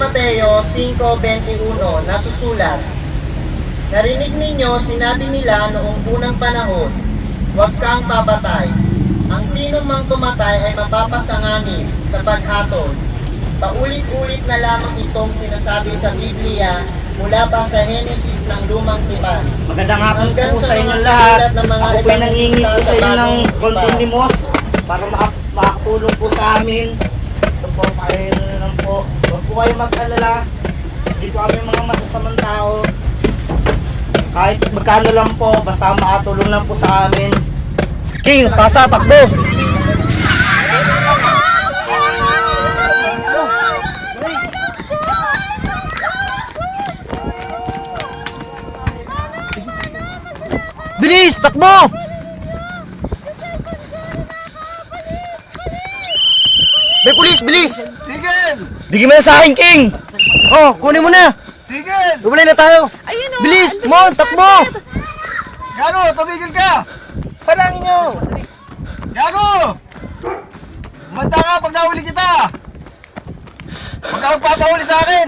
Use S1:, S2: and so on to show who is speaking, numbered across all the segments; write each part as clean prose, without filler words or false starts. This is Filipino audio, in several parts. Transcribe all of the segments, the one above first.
S1: Mateo 5:21 nasusulat, narinig ninyo sinabi nila noong unang panahon, huwag kang papatay. Ang sino mang pumatay ay mapapasanganib sa paghatol. Paulit-ulit na lamang itong sinasabi sa Biblia mula pa sa Henesis ng lumang tipan.
S2: Magandang hapon
S1: Hanggang
S2: po
S1: sa
S2: sa inyo
S1: mga
S2: lahat.
S1: sagulat ng mga
S2: Ako po ay nangingi po
S1: evangelista
S2: sa
S1: sa
S2: inyo ng
S1: bagong
S2: konting
S1: tipan.
S2: limos para makakatulong po sa amin. Ito po, kayo lang po. Huwag po kayo mag-alala. Hindi po kami mga masasamang tao. Kahit magkano lang po, basta makatulong lang po sa amin. King, pasa, takbo! Bilis! Takbo! May pulis! Bilis!
S3: Tigil!
S2: Bigyan mo na sa akin, King! Oh, kunin mo na!
S3: Tigil!
S2: Iwalay na tayo!
S4: Ayun o!
S2: Bilis! Mon! Takbo!
S3: Gago! Tumigil ka!
S2: Parangin nyo!
S3: Gago! Umanda ka pag nahuli kita! Huwag ka magpapahuli sa akin!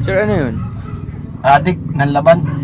S2: Sir, ano yun?
S3: Adik ng laban.